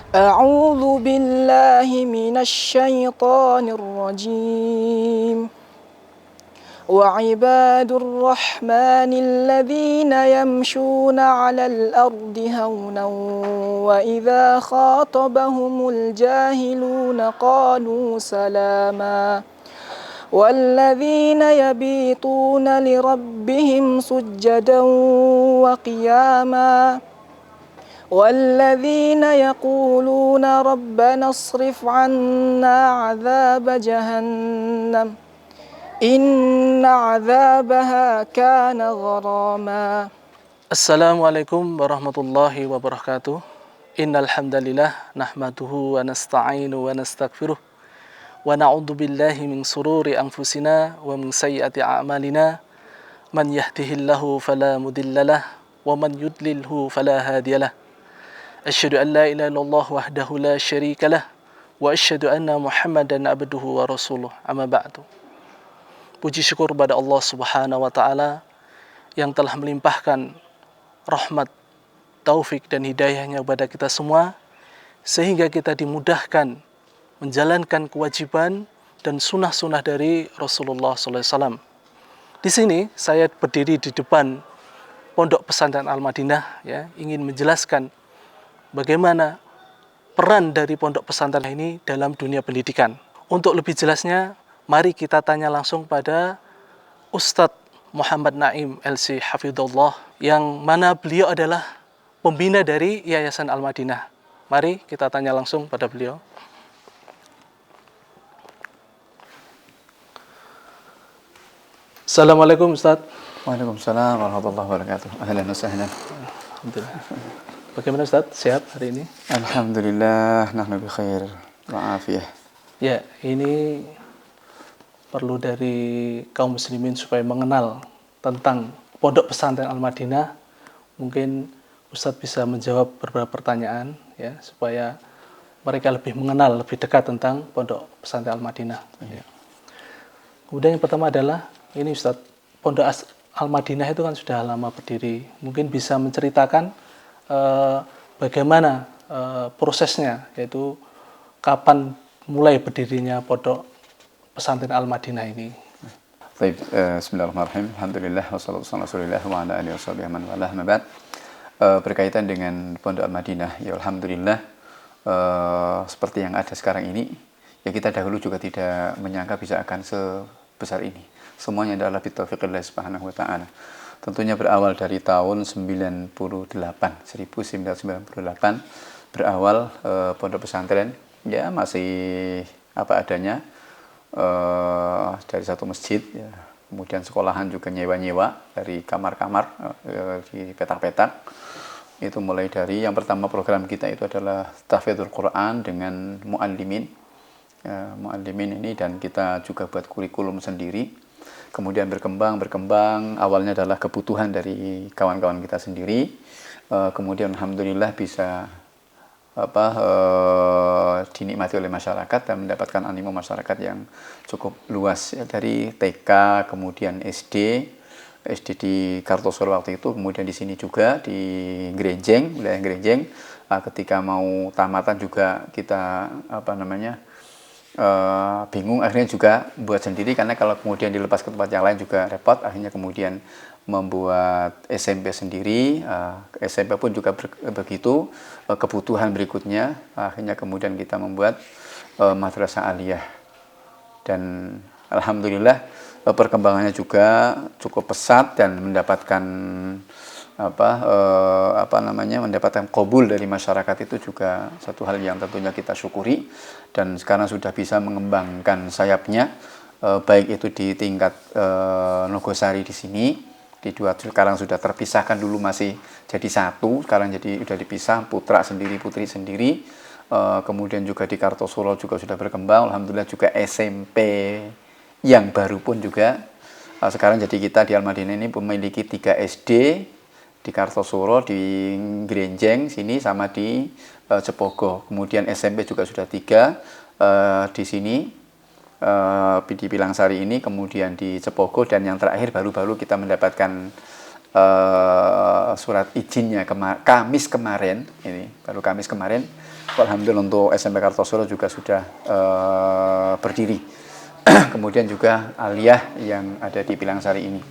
أعوذ بالله من الشيطان الرجيم وعباد الرحمن الذين يمشون على الأرض هونا وإذا خاطبهم الجاهلون قالوا سلاما والذين يبيتون لربهم سجدا وقياما والذين يقولون ربنا اصرف عنا عذاب جهنم إن عذابها كان غراما. Assalamualaikum warahmatullahi wabarakatuh. Innal hamdalillah nahmaduhu wa nasta'inu wa nastaghfiruh wa na'udzu billahi min sururi anfusina wa min sayyiati a'malina. Man yahdihillahu fala mudhillalah wa man yudlilhu fala hadiyalah. Asyhadu an la ilaha illallah wahdahu la syarikalah wa asyhadu anna Muhammadan abduhu wa rasuluh. Amma ba'du. Puji syukur pada Allah Subhanahu wa taala yang telah melimpahkan rahmat, taufik dan hidayahnya kepada kita semua sehingga kita dimudahkan menjalankan kewajiban dan sunnah-sunnah dari Rasulullah SAW. Di sini saya berdiri di depan Pondok Pesantren Al-Madinah, ya, ingin menjelaskan bagaimana peran dari pondok pesantren ini dalam dunia pendidikan. Untuk lebih jelasnya, mari kita tanya langsung pada Ustadz Muhammad Naim LC Hafidhullah, yang mana beliau adalah pembina dari Yayasan Al-Madinah. Mari kita tanya langsung pada beliau. Assalamualaikum Ustadz. Waalaikumsalam warahmatullahi wabarakatuh. Ahlan wa sahlan. Alhamdulillah. Bagaimana Ustadz? Sehat hari ini? Alhamdulillah, nahnu bi khair wa afiyah. Ya, ini perlu dari kaum muslimin supaya mengenal tentang Pondok Pesantren Al-Madinah. Mungkin Ustadz bisa menjawab beberapa pertanyaan, ya, supaya mereka lebih mengenal, lebih dekat tentang Pondok Pesantren Al-Madinah. Ya. Kemudian yang pertama adalah, ini Ustadz, Pondok Al-Madinah itu kan sudah lama berdiri. Mungkin bisa menceritakan bagaimana prosesnya, yaitu kapan mulai berdirinya Pondok Pesantren Al-Madinah ini. Baik, bismillahirrahmanirrahim. Alhamdulillah wassalatu wassalamu ala Rasulillah wa ala alihi washabihi man walah. Berkaitan dengan Pondok Al-Madinah, ya alhamdulillah, seperti yang ada sekarang ini, ya kita dahulu juga tidak menyangka bisa akan sebesar ini. Semuanya adalah bitaufiqillah subhanahu wa ta'ala. Tentunya berawal dari tahun 1998 berawal pondok pesantren, ya masih apa adanya, dari satu masjid, ya. Kemudian sekolahan juga nyewa-nyewa dari kamar-kamar di petak-petak. Itu mulai dari yang pertama program kita itu adalah tahfidzul Quran dengan muallimin, muallimin ini, dan kita juga buat kurikulum sendiri. Kemudian berkembang, awalnya adalah kebutuhan dari kawan-kawan kita sendiri. Kemudian alhamdulillah bisa dinikmati oleh masyarakat dan mendapatkan animo masyarakat yang cukup luas, ya, dari TK, kemudian SD di Kartosuro waktu itu, kemudian di sini juga di Grenjeng, wilayah Grenjeng. Ketika mau tamatan juga kita bingung, akhirnya juga buat sendiri, karena kalau kemudian dilepas ke tempat yang lain juga repot. Akhirnya kemudian membuat SMP sendiri, SMP pun juga begitu, kebutuhan berikutnya. Akhirnya kemudian kita membuat madrasah aliyah, dan alhamdulillah perkembangannya juga cukup pesat dan mendapatkan mendapatkan qabul dari masyarakat. Itu juga satu hal yang tentunya kita syukuri, dan sekarang sudah bisa mengembangkan sayapnya, baik itu di tingkat Nogosari di sini, di dua, sekarang sudah terpisahkan, dulu masih jadi satu, sekarang jadi sudah dipisah, putra sendiri, putri sendiri. Kemudian juga di Kartosuro juga sudah berkembang, alhamdulillah. Juga SMP yang baru pun juga sekarang jadi kita di Al-Madinah ini memiliki 3 SD di Kartosuro, di Grenjeng sini, sama di Cepogo. Kemudian SMP juga sudah 3 di sini, di Pilangsari ini, kemudian di Cepogo, dan yang terakhir baru-baru kita mendapatkan surat izinnya Kamis kemarin, ini baru Kamis kemarin, Alhamdulillah untuk SMP Kartosuro juga sudah berdiri. Kemudian juga aliyah yang ada di Pilangsari ini.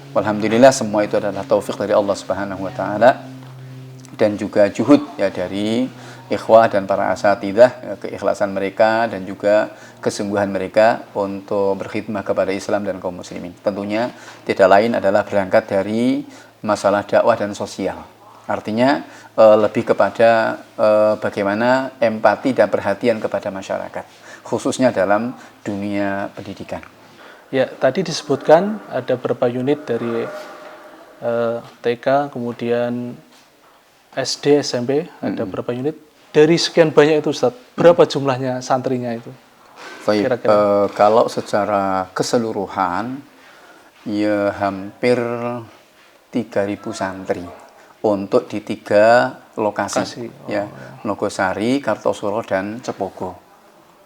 Alhamdulillah semua itu adalah taufik dari Allah Subhanahu wa taala dan juga juhud ya dari ikhwah dan para asatidzah, ya, keikhlasan mereka dan juga kesungguhan mereka untuk berkhidmah kepada Islam dan kaum muslimin. Tentunya tidak lain adalah berangkat dari masalah dakwah dan sosial. Artinya lebih kepada bagaimana empati dan perhatian kepada masyarakat, khususnya dalam dunia pendidikan. Ya, tadi disebutkan ada beberapa unit dari TK, kemudian SD, SMP, ada berapa unit. Dari sekian banyak itu Ustaz, berapa jumlahnya santrinya itu? Baik, kalau secara keseluruhan ya hampir 3.000 santri untuk di 3 lokasi. Ya, Nogosari, Kartosuro dan Cepogo.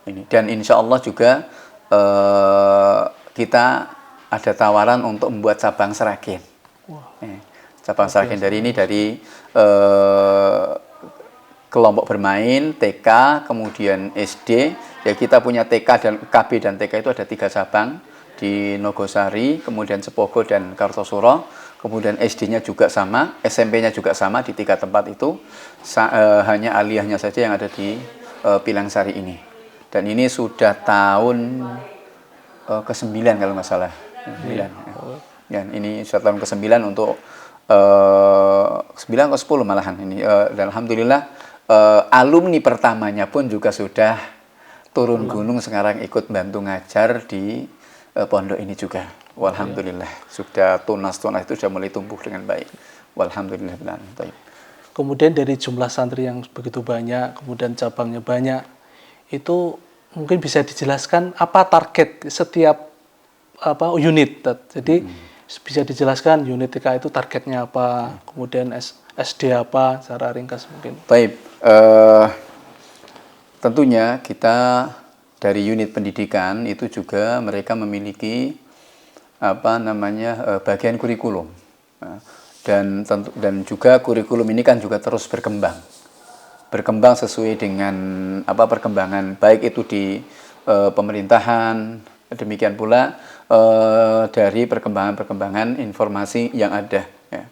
Ini dan insya Allah juga kita ada tawaran untuk membuat cabang Seragen. Cabang Seragen dari ini dari kelompok bermain TK, kemudian SD. Ya kita punya TK dan KB dan TK itu ada 3 cabang di Nogosari, kemudian Cepogo dan Kartosuro. Kemudian SD-nya juga sama, SMP-nya juga sama di 3 tempat itu. Hanya aliyahnya saja yang ada di Pilangsari ini. Dan ini sudah tahun ke-9 kalau nggak salah. 9. Ya, ini sudah tahun ke-9 untuk 9 ke 10 malahan ini. Dan alhamdulillah alumni pertamanya pun juga sudah turun gunung sekarang ikut bantu ngajar di pondok ini juga. Walhamdulillah sudah tunas itu sudah mulai tumbuh dengan baik. Walhamdulillah. Kemudian dari jumlah santri yang begitu banyak, kemudian cabangnya banyak, itu mungkin bisa dijelaskan apa target setiap unit. Jadi bisa dijelaskan unit TK itu targetnya apa, kemudian SD apa, secara ringkas mungkin. Baik, tentunya kita dari unit pendidikan itu juga mereka memiliki bagian kurikulum. Dan juga kurikulum ini kan juga terus berkembang sesuai dengan perkembangan baik itu di pemerintahan, demikian pula dari perkembangan informasi yang ada ya.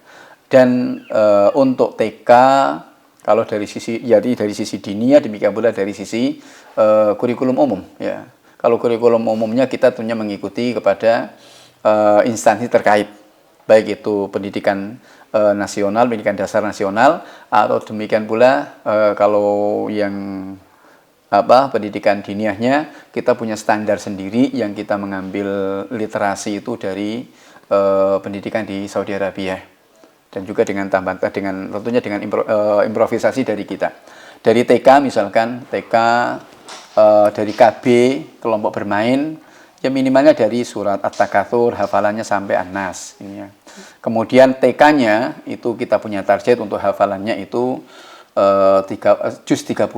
Dan untuk TK kalau dari sisi dinia, demikian pula dari sisi kurikulum umum ya. Kalau kurikulum umumnya kita tentunya mengikuti kepada instansi terkait, baik itu pendidikan nasional, pendidikan dasar nasional, atau demikian pula kalau yang pendidikan diniahnya kita punya standar sendiri yang kita mengambil literasi itu dari pendidikan di Saudi Arabia, dan juga tentunya dengan improvisasi dari kita. Dari TK misalkan dari KB kelompok bermain ya minimalnya dari surat At-Takatsur hafalannya sampai An-Nas ini ya. Kemudian TK-nya itu kita punya target untuk hafalannya itu juz 30,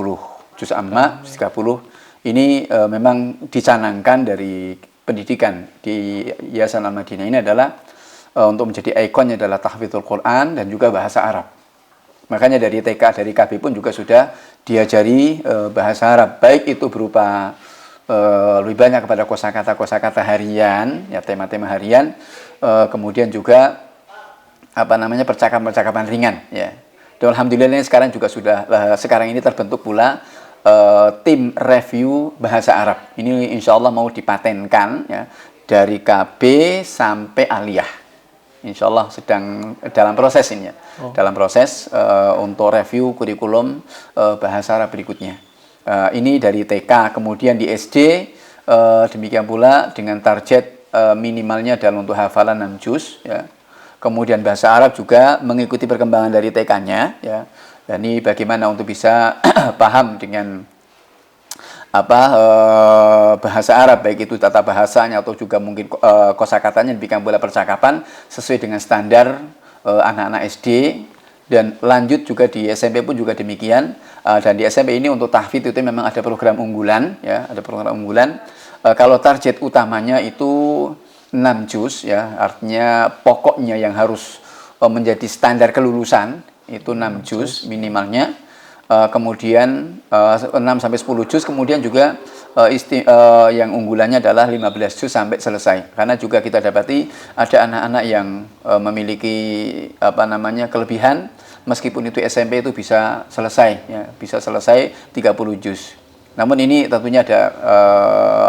juz amma, juz 30. Ini memang dicanangkan dari pendidikan di Yayasan Al-Madinah ini adalah untuk menjadi ikonnya adalah tahfidzul Quran dan juga bahasa Arab. Makanya dari TK, dari KB pun juga sudah diajari bahasa Arab, baik itu berupa lebih banyak kepada kosakata harian, ya tema-tema harian, kemudian juga percakapan ringan, ya. Dan alhamdulillah ini sekarang juga sudah sekarang ini terbentuk pula tim review bahasa Arab. Ini insya Allah mau dipatenkan ya dari KB sampai aliyah. Insya Allah sedang dalam proses ini ya, dalam proses untuk review kurikulum bahasa Arab berikutnya. Ini dari TK, kemudian di SD demikian pula dengan target minimalnya dalam untuk hafalan 6 juz ya. Kemudian bahasa Arab juga mengikuti perkembangan dari TK-nya ya. Dan ini bagaimana untuk bisa paham dengan bahasa Arab, baik itu tata bahasanya atau juga mungkin kosakatanya, demikian pula percakapan sesuai dengan standar anak-anak SD. Dan lanjut juga di SMP pun juga demikian. Dan di SMP ini untuk tahfidz itu memang ada program unggulan ya, ada program unggulan. Kalau target utamanya itu 6 juz ya, artinya pokoknya yang harus menjadi standar kelulusan itu 6 juz minimalnya. kemudian 6 sampai 10 juz, kemudian juga yang unggulannya adalah 15 juz sampai selesai. Karena juga kita dapati ada anak-anak yang memiliki kelebihan, meskipun itu SMP itu bisa selesai ya, bisa selesai 30 juz. Namun ini tentunya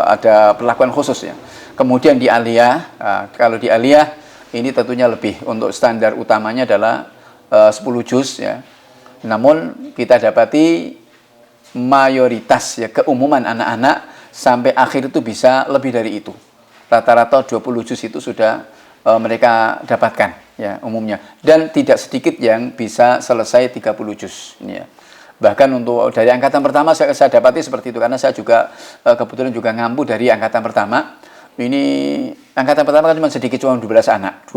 ada perlakuan khusus ya. Kemudian di aliyah, kalau di aliyah ini tentunya lebih, untuk standar utamanya adalah 10 juz ya. Namun kita dapati mayoritas ya, keumuman anak-anak sampai akhir itu bisa lebih dari itu. Rata-rata 20 juz itu sudah mereka dapatkan ya umumnya, dan tidak sedikit yang bisa selesai 30 juz ini ya. Bahkan untuk dari angkatan pertama saya dapati seperti itu, karena saya juga kebetulan juga ngampu dari angkatan pertama. Ini angkatan pertama kan cuma sedikit, cuma 12 anak.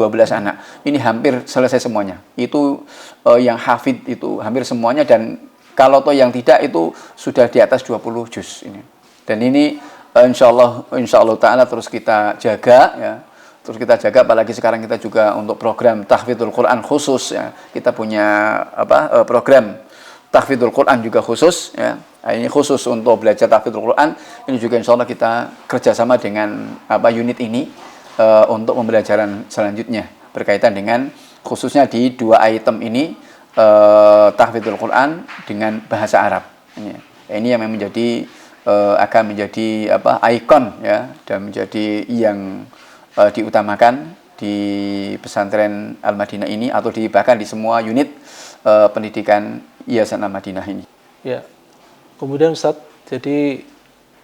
Ini hampir selesai semuanya. Itu yang hafid itu hampir semuanya, dan kalau toh yang tidak itu sudah di atas 20 juz ini. Dan ini insya Allah ta'ala terus kita jaga ya. Terus kita jaga, apalagi sekarang kita juga untuk program tahfidzul Quran khusus ya. Kita punya program tahfidzul Quran juga khusus ya. Ini khusus untuk belajar tahfidzul Quran. Ini juga insya Allah kita kerjasama dengan unit ini untuk pembelajaran selanjutnya berkaitan dengan khususnya di 2 item ini, tahfidzul Quran dengan bahasa Arab. Ini yang akan menjadi ikon ya, dan menjadi yang diutamakan di pesantren Al-Madinah ini, atau bahkan di semua unit pendidikan Yayasan Al-Madinah ini. Ya. Kemudian Ustadz, jadi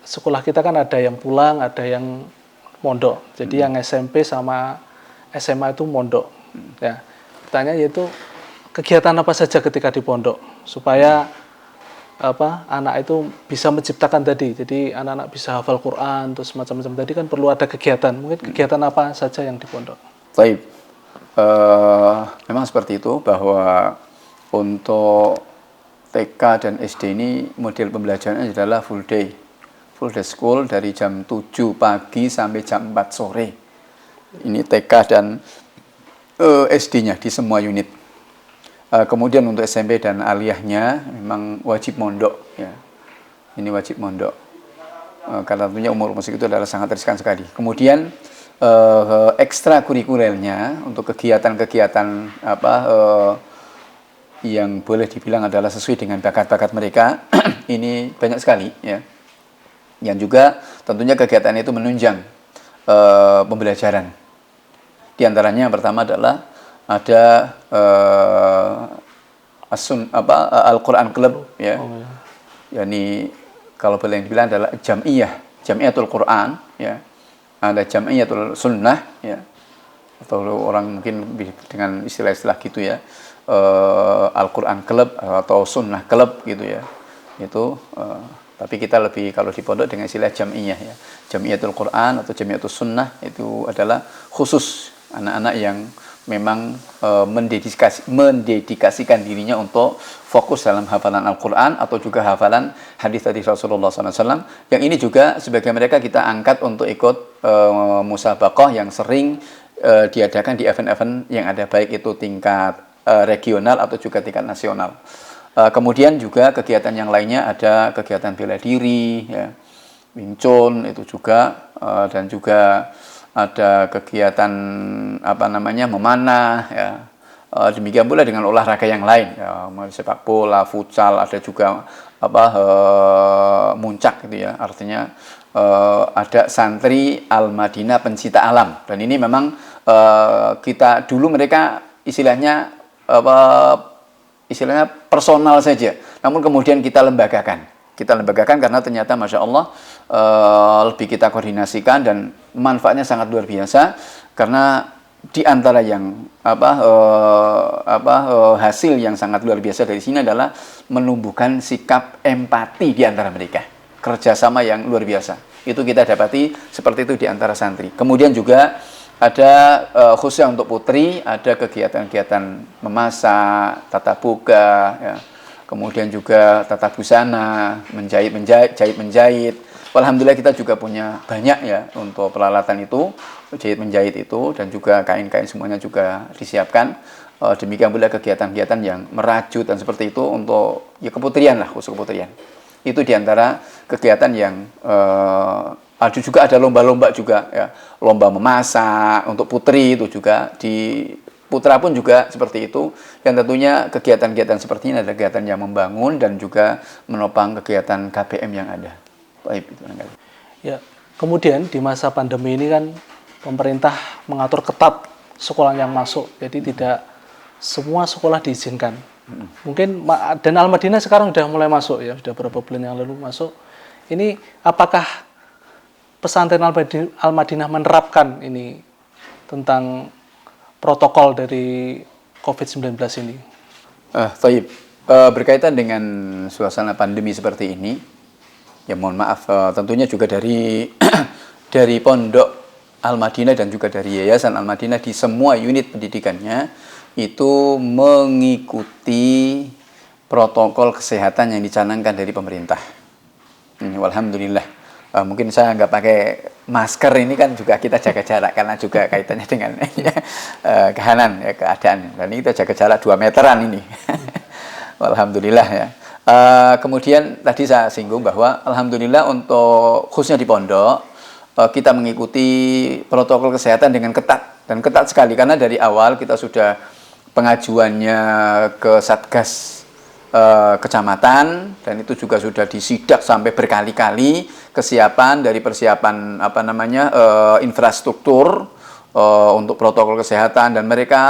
sekolah kita kan ada yang pulang, ada yang mondok. Jadi yang SMP sama SMA itu mondok. Ya. Pertanyaan yaitu kegiatan apa saja ketika di pondok supaya anak itu bisa menciptakan tadi. Jadi anak-anak bisa hafal Quran, terus macam-macam tadi kan perlu ada kegiatan. Mungkin kegiatan apa saja yang di pondok? Baik. Memang seperti itu, bahwa untuk TK dan SD ini model pembelajarannya adalah full day school dari jam 7 pagi sampai jam 4 sore. Ini TK dan SD-nya di semua unit. Kemudian untuk SMP dan aliyahnya memang wajib mondok ya. Ini wajib mondok. Karena tentunya umur musik itu adalah sangat riskan sekali. Kemudian ekstrakurikulernya untuk kegiatan-kegiatan yang boleh dibilang adalah sesuai dengan bakat-bakat mereka ini banyak sekali ya. Yang juga tentunya kegiatan itu menunjang pembelajaran. Di antaranya yang pertama adalah ada Al-Quran Club ya. Yani kalau boleh dibilang adalah jamiatul Quran ya. Ada jamiatul sunnah ya. Atau orang mungkin dengan istilah-istilah gitu ya. Al-Quran Club atau Sunnah Club gitu ya. Itu tapi kita lebih kalau di pondok dengan istilah jam'iyah ya. Jamiatul Quran atau Jamiatul Sunnah itu adalah khusus anak-anak yang memang mendedikasikan dirinya untuk fokus dalam hafalan Al-Quran atau juga hafalan hadis dari Rasulullah SAW. Yang ini juga sebagai mereka kita angkat untuk ikut musabaqah yang sering diadakan di event-event yang ada, baik itu tingkat regional atau juga tingkat nasional. Kemudian juga kegiatan yang lainnya ada kegiatan bela diri, ya, Wing Chun itu juga, dan juga ada kegiatan memanah, ya. Demikian pula dengan olahraga yang lain, ya, sepak bola, futsal, ada juga muncak gitu ya. Artinya ada santri Al-Madinah pencinta alam, dan ini memang kita dulu mereka istilahnya personal saja, namun kemudian kita lembagakan karena ternyata Masya Allah lebih kita koordinasikan, dan manfaatnya sangat luar biasa. Karena di antara yang hasil yang sangat luar biasa dari sini adalah menumbuhkan sikap empati di antara mereka, kerjasama yang luar biasa. Itu kita dapati seperti itu di antara santri. Kemudian juga ada khususnya untuk putri, ada kegiatan-kegiatan memasak, tata boga, ya. Kemudian juga tata busana, menjahit. Alhamdulillah kita juga punya banyak ya untuk peralatan itu, menjahit itu, dan juga kain-kain semuanya juga disiapkan. Demikian pula kegiatan-kegiatan yang merajut dan seperti itu untuk ya keputrian lah, khusus keputrian. Itu diantara kegiatan yang ada juga, ada lomba-lomba juga ya, lomba memasak untuk putri itu juga, di putra pun juga seperti itu. Dan tentunya kegiatan-kegiatan seperti ini adalah kegiatan yang membangun dan juga menopang kegiatan KBM yang ada. Baik, itu Ya, kemudian di masa pandemi ini kan pemerintah mengatur ketat sekolah yang masuk, jadi tidak semua sekolah diizinkan. Mungkin dan Al-Madinah sekarang sudah mulai masuk ya, sudah beberapa bulan yang lalu masuk. Ini apakah pesantren Al-Madinah menerapkan ini tentang protokol dari COVID-19 ini? Taib. Berkaitan dengan suasana pandemi seperti ini, ya mohon maaf, tentunya juga dari dari Pondok Al-Madinah dan juga dari Yayasan Al-Madinah di semua unit pendidikannya itu mengikuti protokol kesehatan yang dicanangkan dari pemerintah. Alhamdulillah. Mungkin saya nggak pakai masker ini kan juga kita jaga jarak karena juga kaitannya dengan kehanan ya, keadaan. Dan ini kita jaga jarak 2 meteran ini. Alhamdulillah ya. Kemudian tadi saya singgung bahwa alhamdulillah untuk khususnya di pondok kita mengikuti protokol kesehatan dengan ketat dan ketat sekali, karena dari awal kita sudah pengajuannya ke Satgas kecamatan dan itu juga sudah disidak sampai berkali-kali kesiapan dari persiapan infrastruktur untuk protokol kesehatan, dan mereka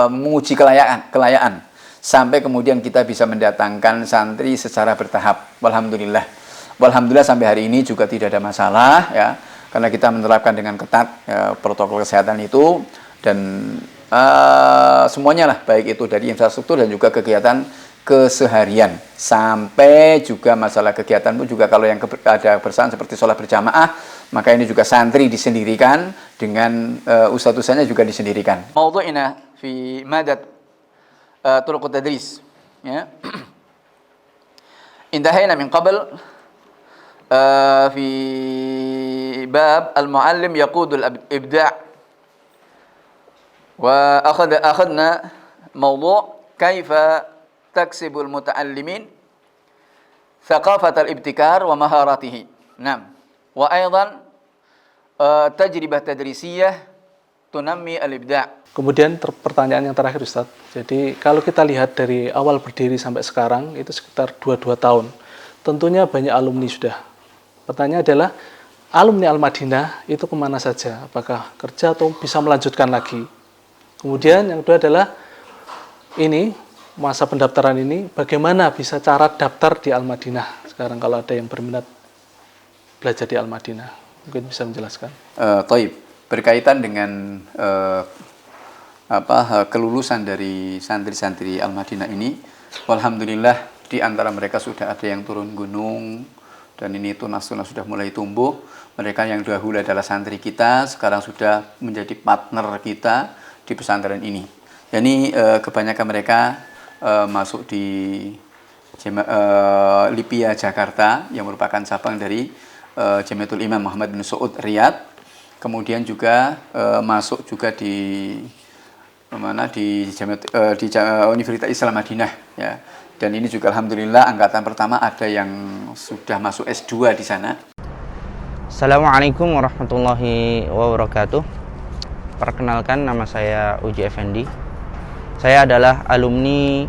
menguji kelayaan sampai kemudian kita bisa mendatangkan santri secara bertahap. Alhamdulillah sampai hari ini juga tidak ada masalah ya, karena kita menerapkan dengan ketat protokol kesehatan itu, dan semuanya lah, baik itu dari infrastruktur dan juga kegiatan keseharian, sampai juga masalah kegiatan pun juga kalau yang ada bersamaan seperti sholat berjamaah, maka ini juga santri disendirikan dengan ustadz-ustadznya juga disendirikan. Mawdu'ina fi madat turuq tadris ya. Intahayna min qabl fi bab al-muallim yaqud al-ibda'. وأخذنا موضوع كيف تكسب المتعلمين ثقافة الابتكار ومهاراته. نعم. وأيضا تجربة تدريسية تنمي الإبداع. Kemudian pertanyaan yang terakhir Ustadz. Jadi kalau kita lihat dari awal berdiri sampai sekarang itu sekitar 22 tahun. Tentunya banyak alumni sudah. Pertanyaan adalah alumni Al-Madinah itu kemana saja? Apakah kerja atau bisa melanjutkan lagi? Kemudian yang kedua adalah ini masa pendaftaran ini bagaimana bisa cara daftar di Al-Madinah sekarang kalau ada yang berminat belajar di Al-Madinah, mungkin bisa menjelaskan. Taib, berkaitan dengan kelulusan dari santri-santri Al-Madinah ini, alhamdulillah di antara mereka sudah ada yang turun gunung dan ini tunas-tunas sudah mulai tumbuh. Mereka yang dahulu adalah santri kita sekarang sudah menjadi partner kita di pesantren ini. Jadi kebanyakan mereka masuk di Lipia Jakarta yang merupakan cabang dari Jamiatul Imam Muhammad bin Saud Riyadh. Kemudian juga masuk juga di Universitas Islam Madinah ya. Dan ini juga alhamdulillah angkatan pertama ada yang sudah masuk S2 di sana. Assalamualaikum warahmatullahi wabarakatuh. Perkenalkan, nama saya Uji Effendi. Saya adalah alumni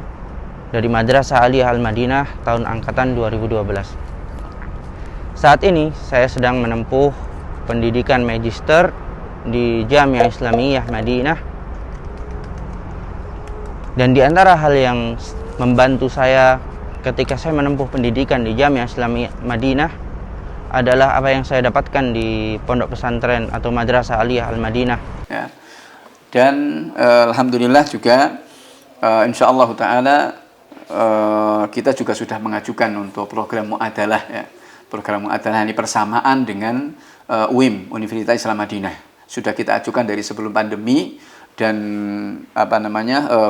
dari Madrasah Aliyah Al-Madinah tahun angkatan 2012. Saat ini saya sedang menempuh pendidikan magister di Jamiah Islamiyah Madinah. Dan di antara hal yang membantu saya ketika saya menempuh pendidikan di Jamiah Islamiyah Madinah adalah apa yang saya dapatkan di pondok pesantren atau Madrasah Aliyah Al-Madinah. Ya. Dan alhamdulillah juga insyaallah taala kita juga sudah mengajukan untuk program muadalah ya. Program muadalah ini persamaan dengan UIM, Universitas Islam Madinah. Sudah kita ajukan dari sebelum pandemi dan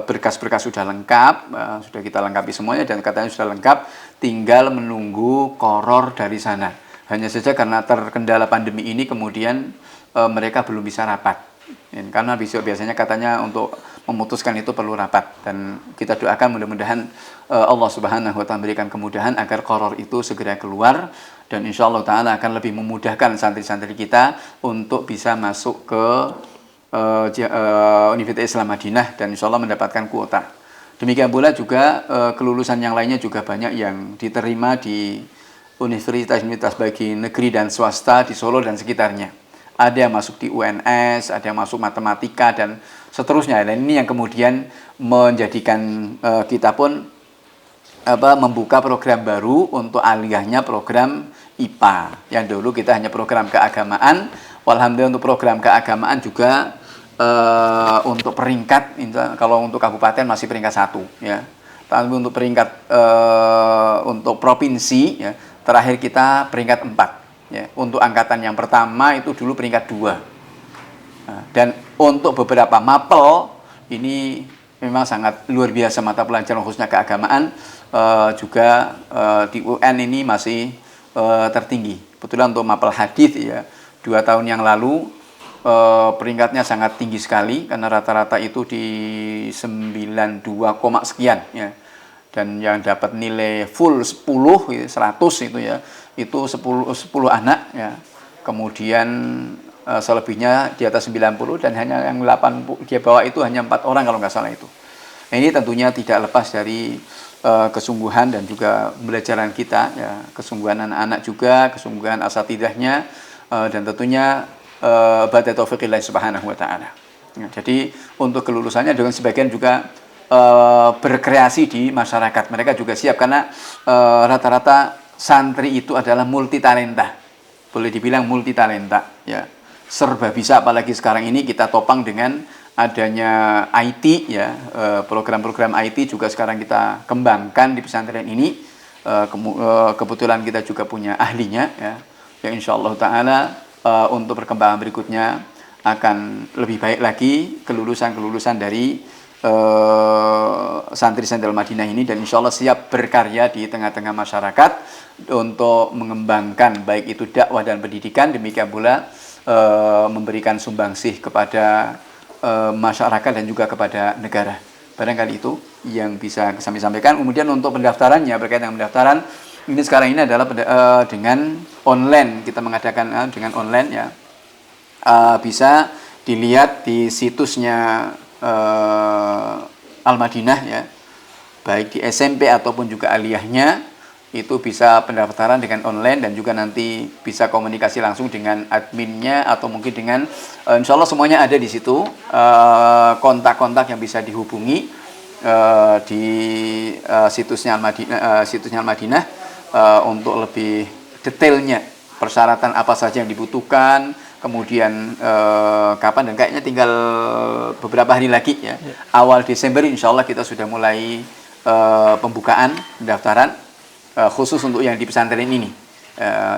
berkas-berkas sudah lengkap, sudah kita lengkapi semuanya dan katanya sudah lengkap, tinggal menunggu qoror dari sana. Hanya saja karena terkendala pandemi ini kemudian mereka belum bisa rapat. Karena besok biasanya katanya untuk memutuskan itu perlu rapat, dan kita doakan mudah-mudahan Allah Subhanahu wa taala memberikan kemudahan agar qaror itu segera keluar, dan insya Allah taala akan lebih memudahkan santri-santri kita untuk bisa masuk ke Universitas Islam Madinah dan insya Allah mendapatkan kuota. Demikian pula juga kelulusan yang lainnya juga banyak yang diterima di universitas-universitas bagi negeri dan swasta di Solo dan sekitarnya. Ada yang masuk di UNS, ada yang masuk matematika dan seterusnya. Dan ini yang kemudian menjadikan kita pun membuka program baru untuk aliyahnya program IPA. Yang dulu kita hanya program keagamaan. Alhamdulillah untuk program keagamaan juga untuk peringkat, kalau untuk kabupaten masih peringkat 1 ya. Tapi untuk peringkat untuk provinsi ya, terakhir kita peringkat 4. Ya, untuk angkatan yang pertama itu dulu peringkat 2. Nah, dan untuk beberapa mapel ini memang sangat luar biasa mata pelajaran khususnya keagamaan juga di UN ini masih tertinggi. Kebetulan untuk mapel hadis ya 2 tahun yang lalu peringkatnya sangat tinggi sekali karena rata-rata itu di 92, sekian ya. Dan yang dapat nilai full 10, 100 itu ya, itu 10 anak ya. Kemudian selebihnya di atas 90 dan hanya yang 80 dia bawa itu hanya 4 orang kalau nggak salah itu. Nah, ini tentunya tidak lepas dari kesungguhan dan juga pembelajaran kita ya, kesungguhan anak-anak juga, kesungguhan asatidahnya dan tentunya badai taufiqillah subhanahu wa ta'ala. Ya, jadi untuk kelulusannya dengan sebagian juga berkreasi di masyarakat. Mereka juga siap karena rata-rata santri itu adalah multitalenta. Boleh dibilang multitalenta ya. Serba bisa, apalagi sekarang ini kita topang dengan adanya IT ya. Program-program IT juga sekarang kita kembangkan di pesantren ini. Kebetulan kita juga punya ahlinya ya. Yang insyaallah taala untuk perkembangan berikutnya akan lebih baik lagi kelulusan dari santri-santri Al-Madinah ini, dan insya Allah siap berkarya di tengah-tengah masyarakat untuk mengembangkan baik itu dakwah dan pendidikan, demikian pula memberikan sumbangsih kepada masyarakat dan juga kepada negara. Barangkali itu yang bisa kami sampaikan. Kemudian untuk pendaftarannya, berkaitan dengan pendaftaran ini sekarang ini adalah dengan online, kita mengadakan dengan online ya. Bisa dilihat di situsnya Al-Madinah ya, baik di SMP ataupun juga aliyahnya, itu bisa pendaftaran dengan online dan juga nanti bisa komunikasi langsung dengan adminnya atau mungkin dengan insya Allah semuanya ada di situ, kontak-kontak yang bisa dihubungi di situsnya Al-Madinah, untuk lebih detailnya persyaratan apa saja yang dibutuhkan, kemudian kapan, dan kayaknya tinggal beberapa hari lagi ya. Awal Desember insya Allah kita sudah mulai pembukaan pendaftaran khusus untuk yang di pesantren ini.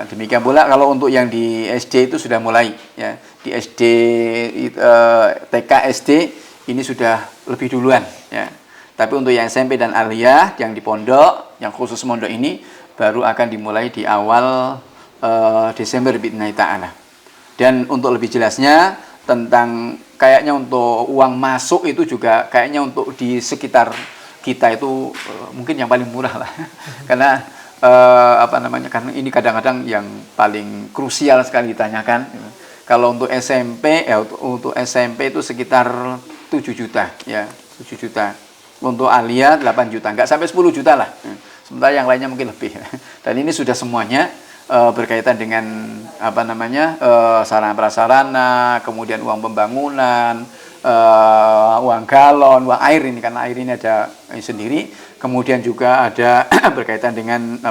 Demikian pula kalau untuk yang di SD itu sudah mulai ya. Di SD TK SD ini sudah lebih duluan ya. Tapi untuk yang SMP dan aliyah yang di pondok, yang khusus pondok ini baru akan dimulai di awal Desember bi'idznillah ta'ala. Dan untuk lebih jelasnya tentang kayaknya untuk uang masuk itu juga kayaknya untuk di sekitar kita itu mungkin yang paling murah lah. Karena karena ini kadang-kadang yang paling krusial sekali ditanyakan. Kalau untuk SMP untuk SMP itu sekitar 7 juta ya, 7 juta. Untuk aliyah 8 juta, enggak sampai 10 juta lah. Sementara yang lainnya mungkin lebih. Dan ini sudah semuanya berkaitan dengan sarana prasarana, kemudian uang pembangunan, uang galon, uang air ini, karena air ini ada sendiri. Kemudian juga ada berkaitan dengan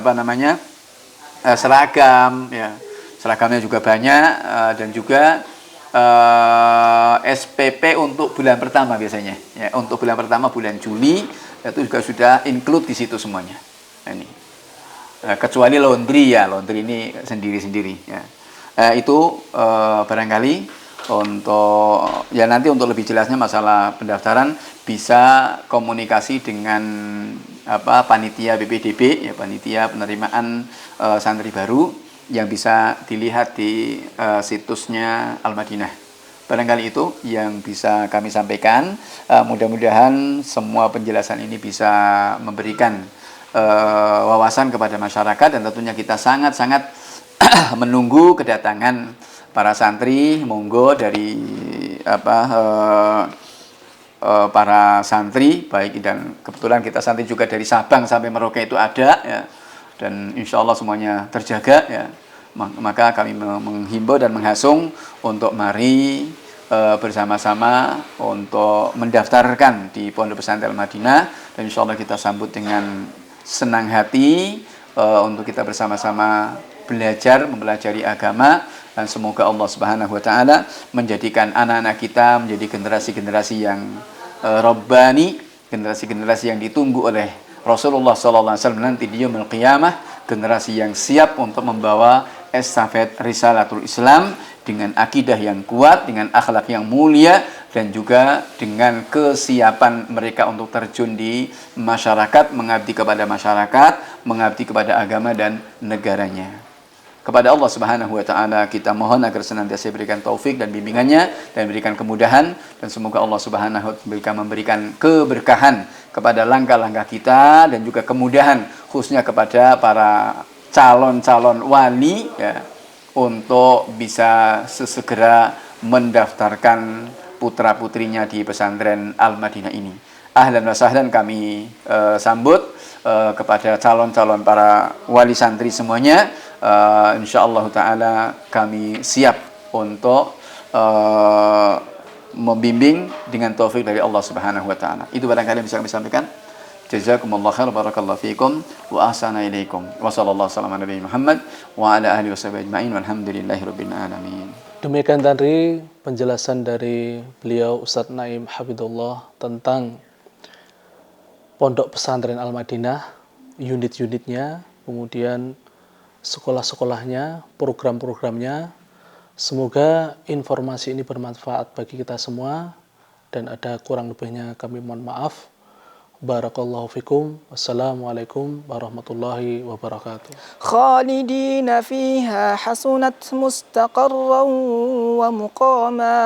seragam ya. Seragamnya juga banyak, dan juga SPP untuk bulan pertama biasanya ya. Untuk bulan pertama bulan Juli itu juga sudah include di situ semuanya. Nah, ini kecuali laundry ya, laundry ini sendiri-sendiri ya. Itu barangkali untuk ya, nanti untuk lebih jelasnya masalah pendaftaran bisa komunikasi dengan panitia BPDB ya, panitia penerimaan santri baru, yang bisa dilihat di situsnya Al-Madinah. Barangkali itu yang bisa kami sampaikan. Mudah-mudahan semua penjelasan ini bisa memberikan wawasan kepada masyarakat, dan tentunya kita sangat-sangat menunggu kedatangan para santri. Monggo dari para santri, baik, dan kebetulan kita santri juga dari Sabang sampai Merauke itu ada ya, dan insya Allah semuanya terjaga ya. Maka kami menghimbau dan menghasung untuk mari bersama-sama untuk mendaftarkan di Pondok Pesantren Al-Madinah, dan insya Allah kita sambut dengan senang hati untuk kita bersama-sama belajar, mempelajari agama, dan semoga Allah Subhanahu wa taala menjadikan anak-anak kita menjadi generasi-generasi yang rabbani, generasi-generasi yang ditunggu oleh Rasulullah sallallahu alaihi wasallam nanti di yaumil qiyamah, generasi yang siap untuk membawa estafet risalatul Islam dengan akidah yang kuat, dengan akhlak yang mulia, dan juga dengan kesiapan mereka untuk terjun di masyarakat, mengabdi kepada masyarakat, mengabdi kepada agama dan negaranya. Kepada Allah Subhanahu wa taala kita mohon agar senantiasa diberikan taufik dan bimbingannya, dan berikan kemudahan, dan semoga Allah Subhanahu wa taala memberikan keberkahan kepada langkah-langkah kita, dan juga kemudahan khususnya kepada para calon-calon wali ya, untuk bisa sesegera mendaftarkan putra-putrinya di pesantren Al-Madinah ini. Ahlan wa sahlan kami sambut kepada calon-calon para wali santri semuanya. Insyaallah taala kami siap untuk membimbing dengan taufik dari Allah Subhanahu wa taala. Itu barangkali yang bisa kami sampaikan. Jazakumullah khair, barakallahu fiikum, wa ahsana ilaikum. Wa sallallahu alaihi wa sallam Muhammad wa ala alihi washabihi ajmain, walhamdulillahirabbil alamin. Demikian tadi penjelasan dari beliau Ustadz Naim Hafidhullah tentang Pondok Pesantren Al-Madinah, unit-unitnya, kemudian sekolah-sekolahnya, program-programnya. Semoga informasi ini bermanfaat bagi kita semua, dan ada kurang lebihnya kami mohon maaf. Barakallahu fikum. Wassalamualaikum warahmatullahi wabarakatuh. خالدين فيها حسنت مستقرا ومقاما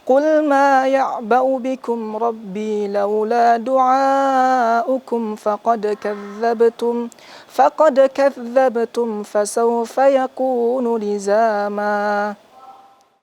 قل ما يعبأ بكم ربي لولا دعاؤكم فقد كذبتم فسوف يكون لزاما